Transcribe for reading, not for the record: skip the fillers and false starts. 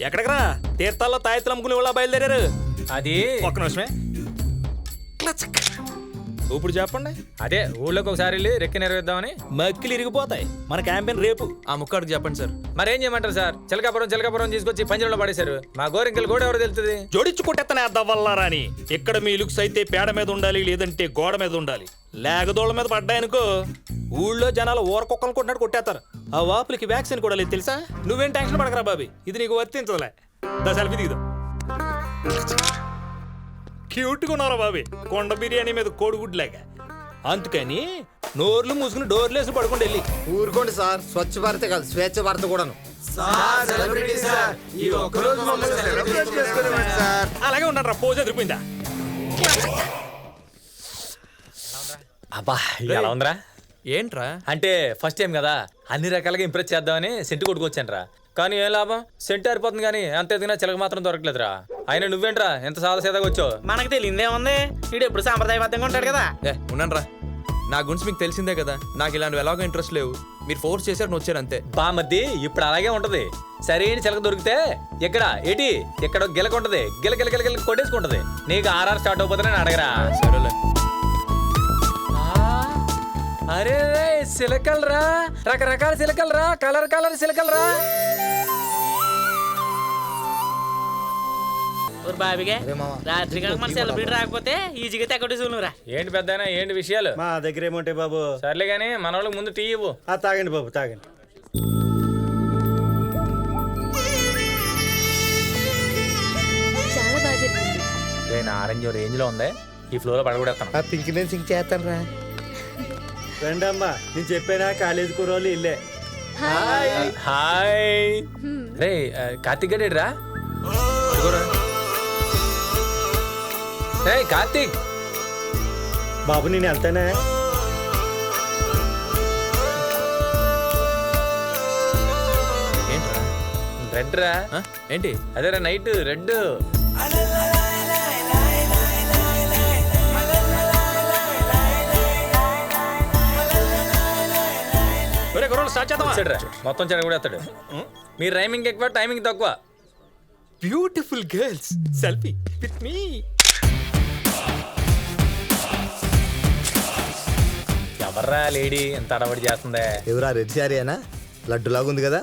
ఎక్కడికి రా తీర్థాల్లో తాయెత్తులు అమ్ముకుని వాళ్ళ బయలుదేరారు. అది ఒక్క నిమిషమే. ఇప్పుడు చెప్పండి. అదే ఊళ్ళోకి ఒకసారి వెళ్ళి రెక్కి నిర్వహిద్దామని. మక్కిలు ఇరిగిపోతాయి. మన క్యాంపెయిన్ రేపు. ఆ ముక్కడికి చెప్పండి సార్. మరేం చేయమంటారు సార్? చిలకాపురం తీసుకొచ్చి పంజరంలో పడేశారు. మా గోరింకలు కూడా ఎవరు తెలుస్తుంది? జోడించు కొట్టేత్తనే అద్దవల్లారా అని. ఇక్కడ మీ లుక్స్ అయితే పేడ మీద ఉండాలి, లేదంటే గోడ మీద ఉండాలి. లేగదోళ్ళ మీద పడ్డాయనుకో ఊళ్ళో జనాలు ఊరకొక్కలు కొట్టినట్టు కొట్టేస్తారు. ఆ వాపులకి వ్యాక్సిన్ కూడా లేదు తెలుసా? నువ్వేం టెన్షన్ పడకరా బాబీ, ఇది నీకు వర్తించదులే. సెల్ఫీ దిగుదాం. క్యూట్గా ఉన్నారా బాబీ, కొండ బిర్యానీ మీద కోడిగుడ్లాక. అందుకని నోర్లు మూసుకుని డోర్లు వేసి పడుకుంటూ వెళ్ళి. ఊరుకోండి సార్, స్వచ్ఛ భారత్ కాదు స్వేచ్ఛ భారత్ కూడాను. అలాగే ఉంటారా? పోజ్ ఎదిరిపోయిందా? అబ్బా ఎలా ఉందిరా? ఏంట్రా? అంటే ఫస్ట్ టైం కదా, అన్ని రకాలుగా ఇంప్రెస్ చేద్దామని సెంటు కొట్టుకొచ్చాను రా. కానీ ఏం లాభం, సెంటు ఆరిపోతుంది కానీ అంత ఎదిగినా చిలక మాత్రం దొరకలేదురా. అయినా నువ్వేంట్రా ఎంత సాదా సీదాగా వచ్చావు? మనకు తెలియదేముంది, వీడు ఎప్పుడు సాంప్రదాయబద్ధంగా ఉంటాడు కదా. ఉన్నానరా, నా గురించి మీకు తెలిసిందే కదా. నాకు ఇలాంటివి ఎలాగో ఇంట్రెస్ట్ లేవు. మీరు ఫోర్స్ చేశారు, నేను వచ్చాను అంతే. బామద్ది ఇప్పుడు అలాగే ఉంటది. సరైన చిలక దొరికితే ఎక్కడ ఏటి ఎక్కడ గిలక ఉంటది, గిల గిల గిల గిల కొట్టేసుకుంటది. నీకు ఆర్ఆర్ స్టార్ట్ అయిపోతే నేను అడగరా. సరేలే. అరే సిలకలు రా, రకరకాల సిలకలు రా, కలర్ సిలకలు రా. బాబిగా రాత్రి కనుక మన సెలబ్రిటీ రాకపోతే ఈజీగా తెగొట్టేసుకున్నారా. ఏంటి పెద్దనా, ఏంటి విషయాలు? మా దగ్గర ఏముంటాయి బాబు. సర్లే గానీ మన వాళ్ళకి ముందు టీ ఇవ్వు. తాగండి బాబు తాగండి. చాలా బాగా జరిగింది. నేను ఆరెంజ్ రేంజ్ లో ఉంది, ఈ ఫ్లోర్ లో పడగొడేస్తాను. ఆ పింక్ నేను సింక్ చేస్తాను రా. రండి అమ్మా, నేను చెప్పానా కాలేజీ కూరలు ఇల్లే. హాయ్ రే కార్తిక్ గడేడు రా. రే కార్తిక్ బాబు నేను వెళ్తానే. ఏంట్రా? రెడ్ రా. ఏంటి? అదేరా నైట్ రెడ్. మొత్తం చెడగొడేస్తాడు. మీరు రైమింగ్ ఎక్కువ, టైమింగ్ తక్కువ. Beautiful girls selfie with me. ఎవర్రా లేడీ ఎంత అడవడి చేస్తుందే? ఎవరా రెడ్ శారీ అయినా లడ్డు లాగుంది కదా.